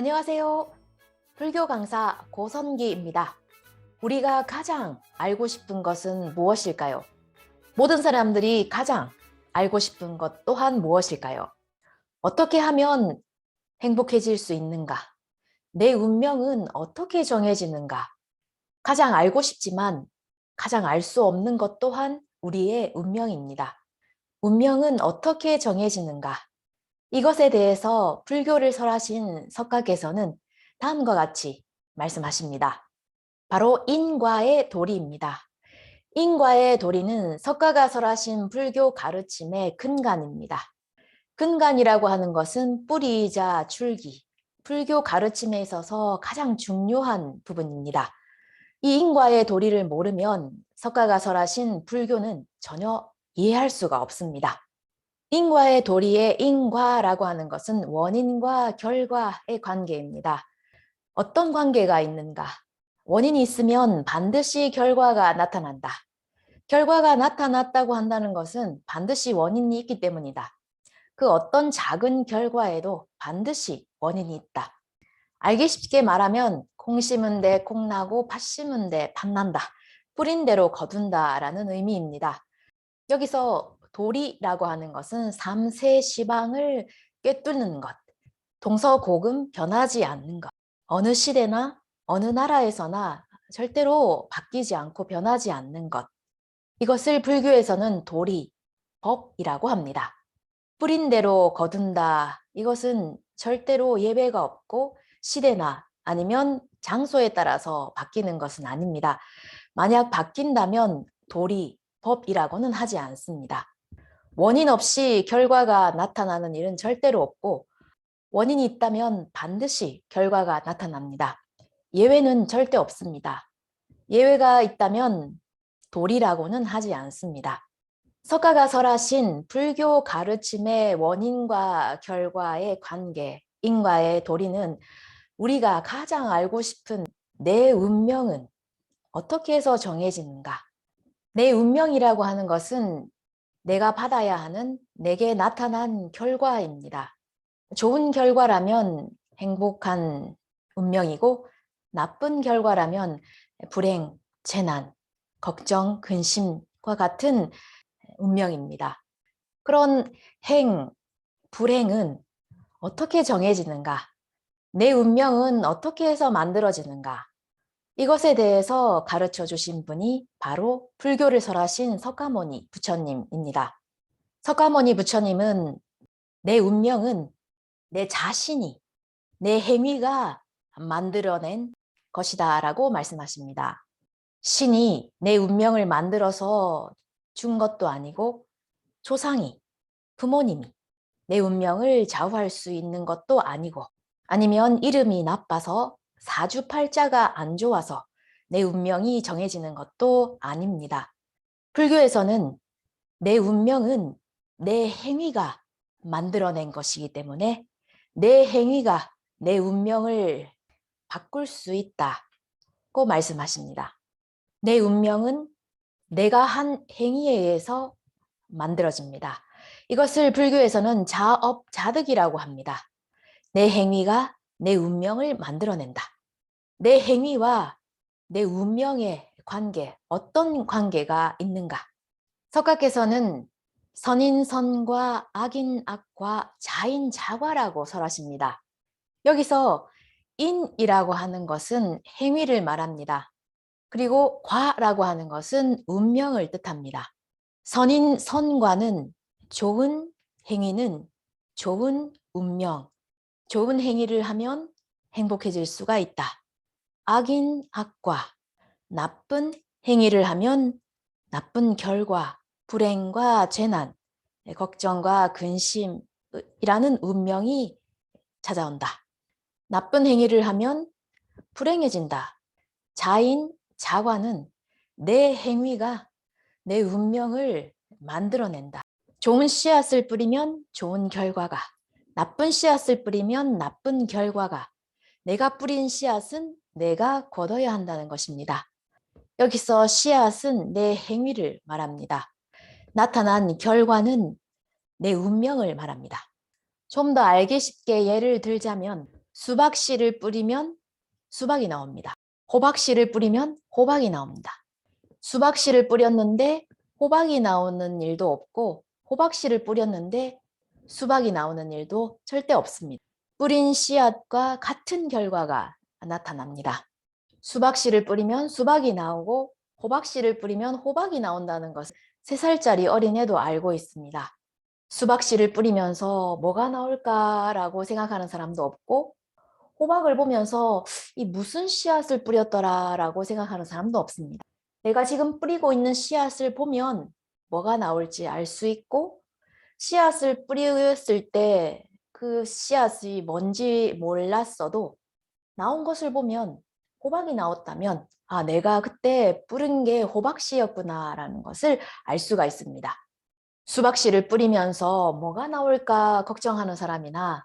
안녕하세요. 불교 강사 고선기입니다. 우리가 가장 알고 싶은 것은 무엇일까요? 모든 사람들이 가장 알고 싶은 것 또한 무엇일까요? 어떻게 하면 행복해질 수 있는가? 내 운명은 어떻게 정해지는가? 가장 알고 싶지만 가장 알 수 없는 것 또한 우리의 운명입니다. 운명은 어떻게 정해지는가? 이것에 대해서 불교를 설하신 석가께서는 다음과 같이 말씀하십니다. 바로 인과의 도리입니다. 인과의 도리는 석가가 설하신 불교 가르침의 근간입니다. 근간이라고 하는 것은 뿌리이자 줄기, 불교 가르침에 있어서 가장 중요한 부분입니다. 이 인과의 도리를 모르면 석가가 설하신 불교는 전혀 이해할 수가 없습니다. 인과의 도리의 인과라고 하는 것은 원인과 결과의 관계입니다. 어떤 관계가 있는가? 원인이 있으면 반드시 결과가 나타난다. 결과가 나타났다고 한다는 것은 반드시 원인이 있기 때문이다. 그 어떤 작은 결과에도 반드시 원인이 있다. 알기 쉽게 말하면 콩 심은 데 콩 나고 팥 심은 데 팥 난다. 뿌린 대로 거둔다라는 의미입니다. 여기서 도리라고 하는 것은 삼세시방을 꿰뚫는 것, 동서고금 변하지 않는 것, 어느 시대나 어느 나라에서나 절대로 바뀌지 않고 변하지 않는 것, 이것을 불교에서는 도리, 법이라고 합니다. 뿌린 대로 거둔다, 이것은 절대로 예외가 없고 시대나 아니면 장소에 따라서 바뀌는 것은 아닙니다. 만약 바뀐다면 도리, 법이라고는 하지 않습니다. 원인 없이 결과가 나타나는 일은 절대로 없고 원인이 있다면 반드시 결과가 나타납니다. 예외는 절대 없습니다. 예외가 있다면 도리라고는 하지 않습니다. 석가가 설하신 불교 가르침의 원인과 결과의 관계, 인과의 도리는 우리가 가장 알고 싶은 내 운명은 어떻게 해서 정해지는가? 내 운명이라고 하는 것은 내가 받아야 하는 내게 나타난 결과입니다. 좋은 결과라면 행복한 운명이고 나쁜 결과라면 불행, 재난, 걱정, 근심과 같은 운명입니다. 그런 행, 불행은 어떻게 정해지는가? 내 운명은 어떻게 해서 만들어지는가? 이것에 대해서 가르쳐 주신 분이 바로 불교를 설하신 석가모니 부처님입니다. 석가모니 부처님은 내 운명은 내 자신이, 내 행위가 만들어낸 것이다 라고 말씀하십니다. 신이 내 운명을 만들어서 준 것도 아니고 조상이, 부모님이 내 운명을 좌우할 수 있는 것도 아니고 아니면 이름이 나빠서 사주팔자가 안 좋아서 내 운명이 정해지는 것도 아닙니다. 불교에서는 내 운명은 내 행위가 만들어낸 것이기 때문에 내 행위가 내 운명을 바꿀 수 있다고 말씀하십니다. 내 운명은 내가 한 행위에 의해서 만들어집니다. 이것을 불교에서는 자업자득이라고 합니다. 내 행위가 내 운명을 만들어낸다. 내 행위와 내 운명의 관계, 어떤 관계가 있는가? 석가께서는 선인선과 악인악과 자인자과라고 설하십니다. 여기서 인이라고 하는 것은 행위를 말합니다. 그리고 과라고 하는 것은 운명을 뜻합니다. 선인선과는 좋은 행위는 좋은 운명, 좋은 행위를 하면 행복해질 수가 있다. 악인악과 나쁜 행위를 하면 나쁜 결과, 불행과 재난, 걱정과 근심이라는 운명이 찾아온다. 나쁜 행위를 하면 불행해진다. 자인, 자과는 내 행위가 내 운명을 만들어낸다. 좋은 씨앗을 뿌리면 좋은 결과가, 나쁜 씨앗을 뿌리면 나쁜 결과가, 내가 뿌린 씨앗은 내가 거둬야 한다는 것입니다. 여기서 씨앗은 내 행위를 말합니다. 나타난 결과는 내 운명을 말합니다. 좀 더 알기 쉽게 예를 들자면 수박씨를 뿌리면 수박이 나옵니다. 호박씨를 뿌리면 호박이 나옵니다. 수박씨를 뿌렸는데 호박이 나오는 일도 없고 호박씨를 뿌렸는데 수박이 나오는 일도 절대 없습니다. 뿌린 씨앗과 같은 결과가 나타납니다. 수박씨를 뿌리면 수박이 나오고 호박씨를 뿌리면 호박이 나온다는 것을 3살짜리 어린애도 알고 있습니다. 수박씨를 뿌리면서 뭐가 나올까라고 생각하는 사람도 없고 호박을 보면서 이 무슨 씨앗을 뿌렸더라라고 생각하는 사람도 없습니다. 내가 지금 뿌리고 있는 씨앗을 보면 뭐가 나올지 알 수 있고 씨앗을 뿌렸을 때 그 씨앗이 뭔지 몰랐어도 나온 것을 보면 호박이 나왔다면 아, 내가 그때 뿌린 게 호박씨였구나라는 것을 알 수가 있습니다. 수박씨를 뿌리면서 뭐가 나올까 걱정하는 사람이나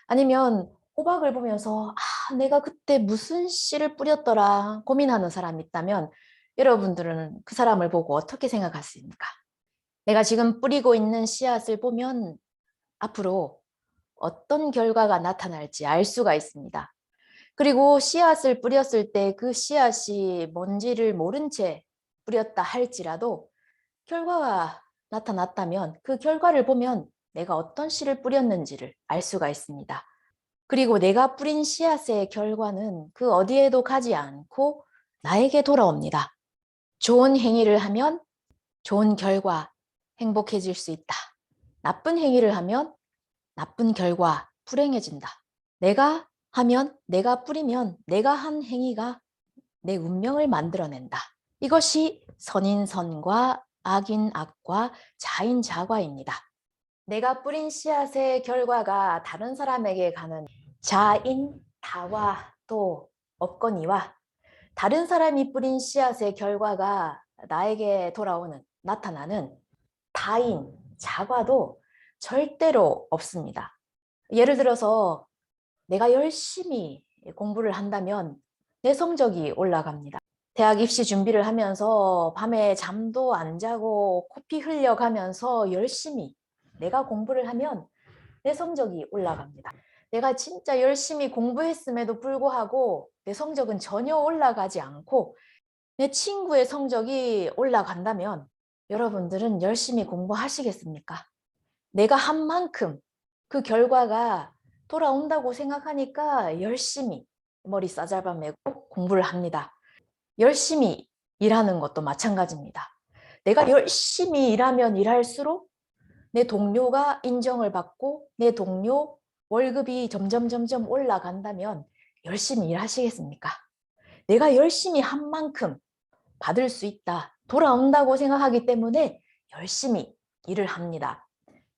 아니면 호박을 보면서 아, 내가 그때 무슨 씨를 뿌렸더라 고민하는 사람이 있다면 여러분들은 그 사람을 보고 어떻게 생각하십니까? 내가 지금 뿌리고 있는 씨앗을 보면 앞으로 어떤 결과가 나타날지 알 수가 있습니다. 그리고 씨앗을 뿌렸을 때 그 씨앗이 뭔지를 모른 채 뿌렸다 할지라도 결과가 나타났다면 그 결과를 보면 내가 어떤 씨를 뿌렸는지를 알 수가 있습니다. 그리고 내가 뿌린 씨앗의 결과는 그 어디에도 가지 않고 나에게 돌아옵니다. 좋은 행위를 하면 좋은 결과, 행복해질 수 있다. 나쁜 행위를 하면 나쁜 결과, 불행해진다. 내가 하면, 내가 뿌리면 내가 한 행위가 내 운명을 만들어낸다. 이것이 선인 선과 악인 악과 자인 자과입니다. 내가 뿌린 씨앗의 결과가 다른 사람에게 가는 자인 다와도 없거니와 다른 사람이 뿌린 씨앗의 결과가 나에게 돌아오는 나타나는 다인 자과도 절대로 없습니다. 예를 들어서 내가 열심히 공부를 한다면 내 성적이 올라갑니다. 대학 입시 준비를 하면서 밤에 잠도 안 자고 코피 흘려가면서 열심히 내가 공부를 하면 내 성적이 올라갑니다. 내가 진짜 열심히 공부했음에도 불구하고 내 성적은 전혀 올라가지 않고 내 친구의 성적이 올라간다면 여러분들은 열심히 공부하시겠습니까? 내가 한 만큼 그 결과가 돌아온다고 생각하니까 열심히 머리 싸잡아 매고 공부를 합니다. 열심히 일하는 것도 마찬가지입니다. 내가 열심히 일하면 일할수록 내 동료가 인정을 받고 내 동료 월급이 점점 올라간다면 열심히 일하시겠습니까? 내가 열심히 한 만큼 받을 수 있다, 돌아온다고 생각하기 때문에 열심히 일을 합니다.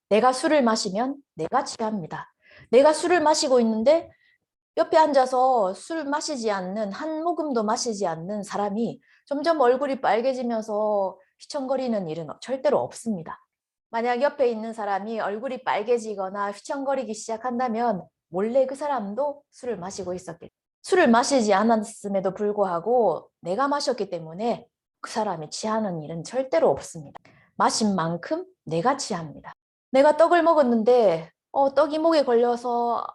내가 술을 마시면 내가 취합니다. 내가 술을 마시고 있는데 옆에 앉아서 술 마시지 않는, 한 모금도 마시지 않는 사람이 점점 얼굴이 빨개지면서 휘청거리는 일은 절대로 없습니다. 만약 옆에 있는 사람이 얼굴이 빨개지거나 휘청거리기 시작한다면 몰래 그 사람도 술을 마시고 있었겠죠. 술을 마시지 않았음에도 불구하고 내가 마셨기 때문에 그 사람이 취하는 일은 절대로 없습니다. 마신 만큼 내가 취합니다. 내가 떡을 먹었는데 떡이 목에 걸려서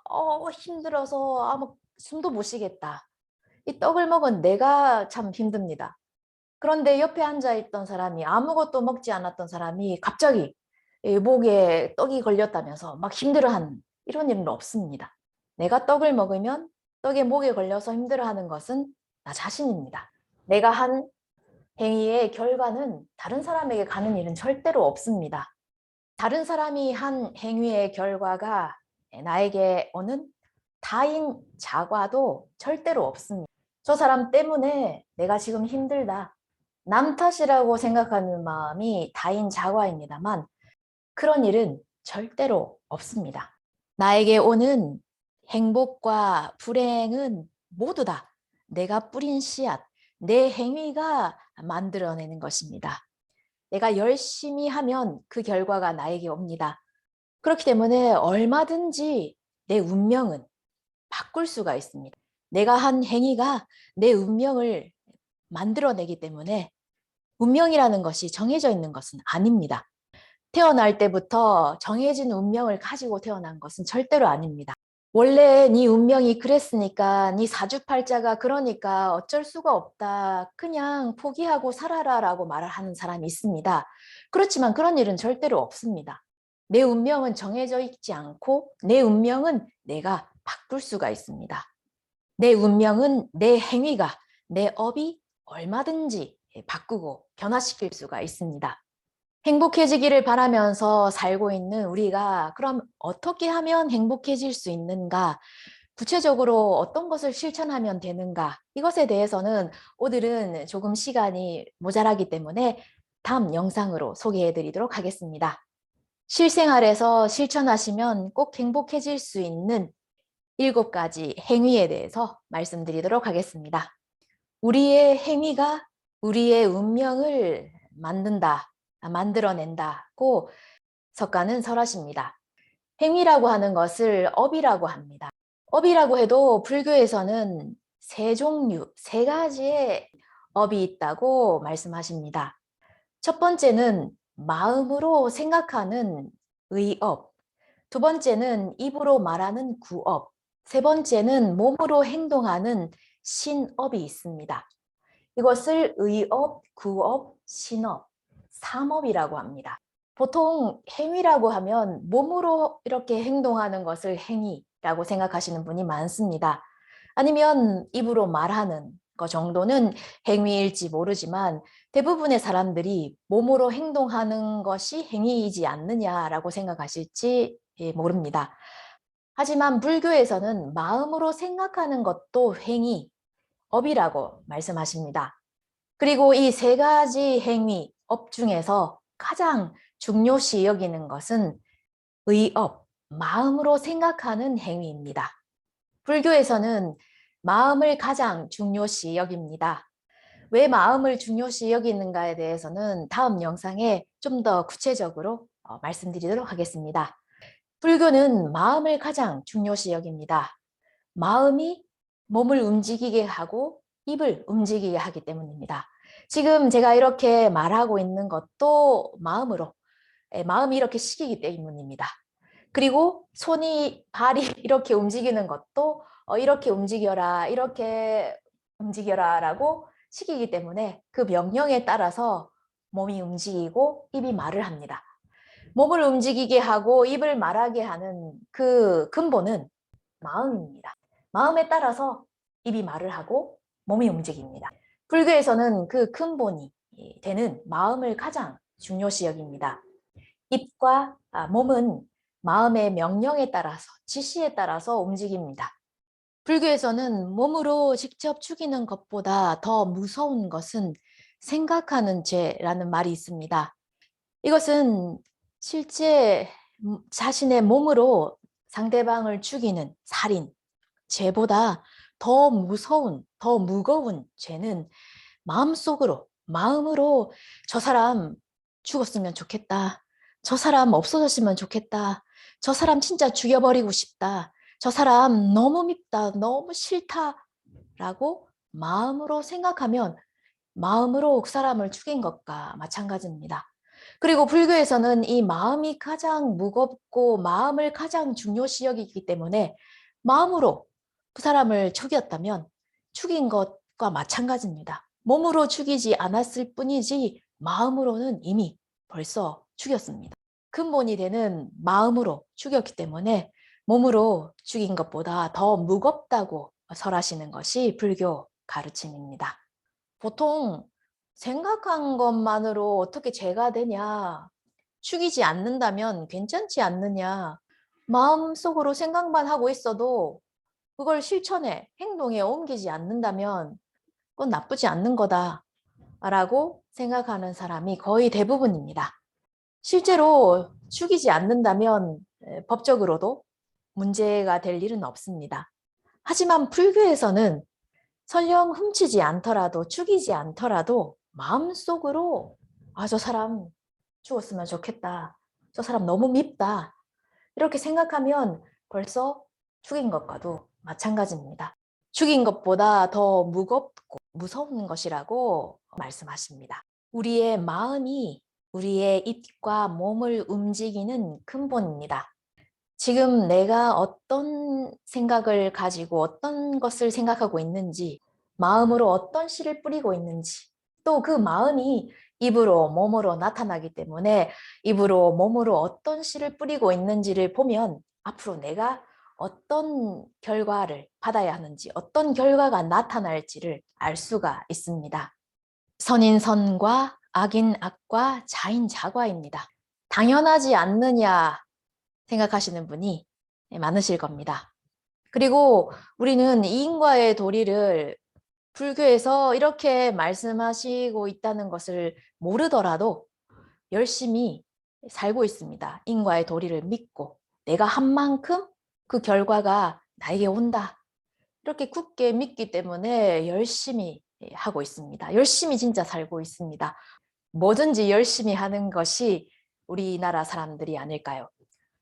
힘들어서 아무 숨도 못 쉬겠다. 이 떡을 먹은 내가 참 힘듭니다. 그런데 옆에 앉아있던 사람이 아무것도 먹지 않았던 사람이 갑자기 목에 떡이 걸렸다면서 막 힘들어하는 이런 일은 없습니다. 내가 떡을 먹으면 떡에 목에 걸려서 힘들어하는 것은 나 자신입니다. 내가 한 행위의 결과는 다른 사람에게 가는 일은 절대로 없습니다. 다른 사람이 한 행위의 결과가 나에게 오는 타인 자과도 절대로 없습니다. 저 사람 때문에 내가 지금 힘들다. 남 탓이라고 생각하는 마음이 타인 자과입니다만 그런 일은 절대로 없습니다. 나에게 오는 행복과 불행은 모두 다 내가 뿌린 씨앗, 내 행위가 만들어내는 것입니다. 내가 열심히 하면 그 결과가 나에게 옵니다. 그렇기 때문에 얼마든지 내 운명은 바꿀 수가 있습니다. 내가 한 행위가 내 운명을 만들어내기 때문에 운명이라는 것이 정해져 있는 것은 아닙니다. 태어날 때부터 정해진 운명을 가지고 태어난 것은 절대로 아닙니다. 원래 네 운명이 그랬으니까 네 사주팔자가 그러니까 어쩔 수가 없다. 그냥 포기하고 살아라라고 말을 하는 사람이 있습니다. 그렇지만 그런 일은 절대로 없습니다. 내 운명은 정해져 있지 않고 내 운명은 내가 바꿀 수가 있습니다. 내 운명은 내 행위가, 내 업이 얼마든지 바꾸고 변화시킬 수가 있습니다. 행복해지기를 바라면서 살고 있는 우리가 그럼 어떻게 하면 행복해질 수 있는가? 구체적으로 어떤 것을 실천하면 되는가? 이것에 대해서는 오늘은 조금 시간이 모자라기 때문에 다음 영상으로 소개해 드리도록 하겠습니다. 실생활에서 실천하시면 꼭 행복해질 수 있는 7가지 행위에 대해서 말씀드리도록 하겠습니다. 우리의 행위가 우리의 운명을 만들어낸다고 석가는 설하십니다. 행위라고 하는 것을 업이라고 합니다. 업이라고 해도 불교에서는 세 종류, 3가지의 업이 있다고 말씀하십니다. 첫 번째는 마음으로 생각하는 의업, 두 번째는 입으로 말하는 구업, 세 번째는 몸으로 행동하는 신업이 있습니다. 이것을 의업, 구업, 신업, 삼업이라고 합니다. 보통 행위라고 하면 몸으로 이렇게 행동하는 것을 행위라고 생각하시는 분이 많습니다. 아니면 입으로 말하는 것 정도는 행위일지 모르지만 대부분의 사람들이 몸으로 행동하는 것이 행위이지 않느냐라고 생각하실지 모릅니다. 하지만 불교에서는 마음으로 생각하는 것도 행위, 업이라고 말씀하십니다. 그리고 이 3가지 행위, 업 중에서 가장 중요시 여기는 것은 의업, 마음으로 생각하는 행위입니다. 불교에서는 마음을 가장 중요시 여깁니다. 왜 마음을 중요시 여기는가에 대해서는 다음 영상에 좀 더 구체적으로 말씀드리도록 하겠습니다. 불교는 마음을 가장 중요시 여깁니다. 마음이 몸을 움직이게 하고 입을 움직이게 하기 때문입니다. 지금 제가 이렇게 말하고 있는 것도 마음이 이렇게 시키기 때문입니다. 그리고 손이, 발이 이렇게 움직이는 것도 이렇게 움직여라, 이렇게 움직여라라고 시키기 때문에 그 명령에 따라서 몸이 움직이고 입이 말을 합니다. 몸을 움직이게 하고 입을 말하게 하는 그 근본은 마음입니다. 마음에 따라서 입이 말을 하고 몸이 움직입니다. 불교에서는 그 근본이 되는 마음을 가장 중요시 여깁니다. 입과 몸은 마음의 명령에 따라서, 지시에 따라서 움직입니다. 불교에서는 몸으로 직접 죽이는 것보다 더 무서운 것은 생각하는 죄라는 말이 있습니다. 이것은 실제 자신의 몸으로 상대방을 죽이는 살인, 죄보다 더 무서운, 더 무거운 죄는 마음으로 저 사람 죽었으면 좋겠다. 저 사람 없어졌으면 좋겠다. 저 사람 진짜 죽여버리고 싶다. 저 사람 너무 밉다. 너무 싫다. 라고 마음으로 생각하면 마음으로 그 사람을 죽인 것과 마찬가지입니다. 그리고 불교에서는 이 마음이 가장 무겁고 마음을 가장 중요시 여기기 때문에 마음으로 그 사람을 죽였다면 죽인 것과 마찬가지입니다. 몸으로 죽이지 않았을 뿐이지 마음으로는 이미 벌써 죽였습니다. 근본이 되는 마음으로 죽였기 때문에 몸으로 죽인 것보다 더 무겁다고 설하시는 것이 불교 가르침입니다. 보통 생각한 것만으로 어떻게 죄가 되냐, 죽이지 않는다면 괜찮지 않느냐, 마음속으로 생각만 하고 있어도 그걸 실천에, 행동에 옮기지 않는다면 그건 나쁘지 않는 거다라고 생각하는 사람이 거의 대부분입니다. 실제로 죽이지 않는다면 법적으로도 문제가 될 일은 없습니다. 하지만 불교에서는 설령 훔치지 않더라도 죽이지 않더라도 마음속으로 저 사람 죽었으면 좋겠다. 저 사람 너무 밉다. 이렇게 생각하면 벌써 죽인 것과도 마찬가지입니다. 죽인 것보다 더 무겁고 무서운 것이라고 말씀하십니다. 우리의 마음이 우리의 입과 몸을 움직이는 근본입니다. 지금 내가 어떤 생각을 가지고 어떤 것을 생각하고 있는지, 마음으로 어떤 씨를 뿌리고 있는지, 또 그 마음이 입으로 몸으로 나타나기 때문에 입으로 몸으로 어떤 씨를 뿌리고 있는지를 보면 앞으로 내가 어떤 결과를 받아야 하는지, 어떤 결과가 나타날지를 알 수가 있습니다. 선인 선과 악인 악과 자인 자과입니다. 당연하지 않느냐 생각하시는 분이 많으실 겁니다. 그리고 우리는 이인과의 도리를 불교에서 이렇게 말씀하시고 있다는 것을 모르더라도 열심히 살고 있습니다. 인과의 도리를 믿고 내가 한 만큼 그 결과가 나에게 온다. 이렇게 굳게 믿기 때문에 열심히 하고 있습니다. 열심히 진짜 살고 있습니다. 뭐든지 열심히 하는 것이 우리나라 사람들이 아닐까요?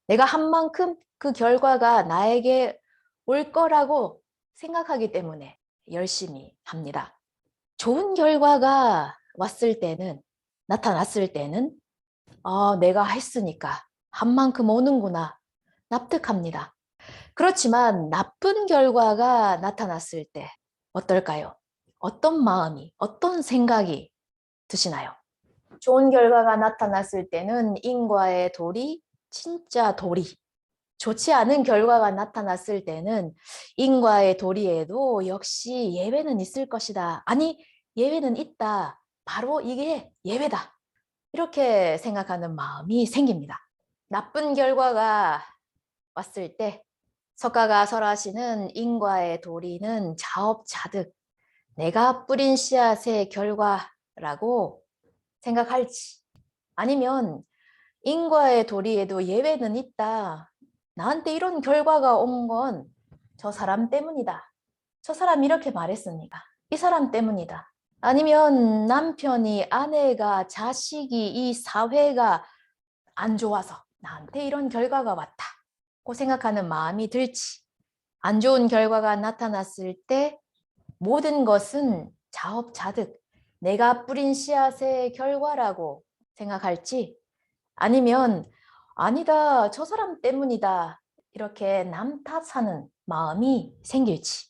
내가 한 만큼 그 결과가 나에게 올 거라고 생각하기 때문에 열심히 합니다. 좋은 결과가 왔을 때는, 나타났을 때는 내가 했으니까 한 만큼 오는구나 납득합니다. 그렇지만 나쁜 결과가 나타났을 때 어떨까요? 어떤 마음이, 어떤 생각이 드시나요? 좋은 결과가 나타났을 때는 인과의 도리, 진짜 도리. 좋지 않은 결과가 나타났을 때는 인과의 도리에도 역시 예외는 있을 것이다. 아니, 예외는 있다. 바로 이게 예외다. 이렇게 생각하는 마음이 생깁니다. 나쁜 결과가 왔을 때 석가가 설하시는 인과의 도리는 자업자득, 내가 뿌린 씨앗의 결과라고 생각할지, 아니면 인과의 도리에도 예외는 있다. 나한테 이런 결과가 온 건 저 사람 때문이다. 저 사람 이렇게 말했으니까 이 사람 때문이다. 아니면 남편이, 아내가, 자식이, 이 사회가 안 좋아서 나한테 이런 결과가 왔다고 생각하는 마음이 들지. 안 좋은 결과가 나타났을 때 모든 것은 자업자득, 내가 뿌린 씨앗의 결과라고 생각할지, 아니면 아니다, 저 사람 때문이다, 이렇게 남 탓하는 마음이 생길지.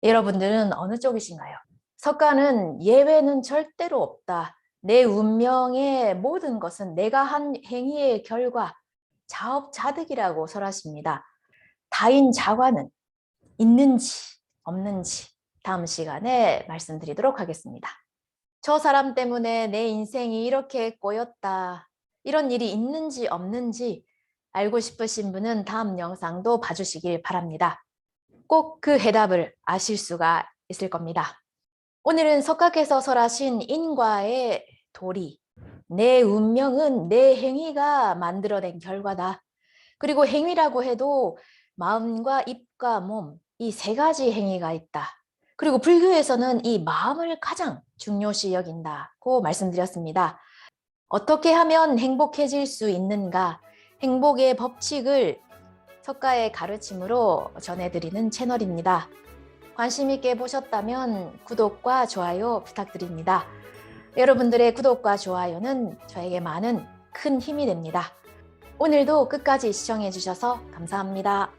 여러분들은 어느 쪽이신가요? 석가는 예외는 절대로 없다. 내 운명의 모든 것은 내가 한 행위의 결과, 자업자득이라고 설하십니다. 다인자과는 있는지 없는지 다음 시간에 말씀드리도록 하겠습니다. 저 사람 때문에 내 인생이 이렇게 꼬였다. 이런 일이 있는지 없는지 알고 싶으신 분은 다음 영상도 봐주시길 바랍니다. 꼭 그 해답을 아실 수가 있을 겁니다. 오늘은 석가께서 설하신 인과의 도리, 내 운명은 내 행위가 만들어낸 결과다. 그리고 행위라고 해도 마음과 입과 몸, 이 세 가지 행위가 있다. 그리고 불교에서는 이 마음을 가장 중요시 여긴다고 말씀드렸습니다. 어떻게 하면 행복해질 수 있는가? 행복의 법칙을 석가의 가르침으로 전해드리는 채널입니다. 관심 있게 보셨다면 구독과 좋아요 부탁드립니다. 여러분들의 구독과 좋아요는 저에게 많은 큰 힘이 됩니다. 오늘도 끝까지 시청해 주셔서 감사합니다.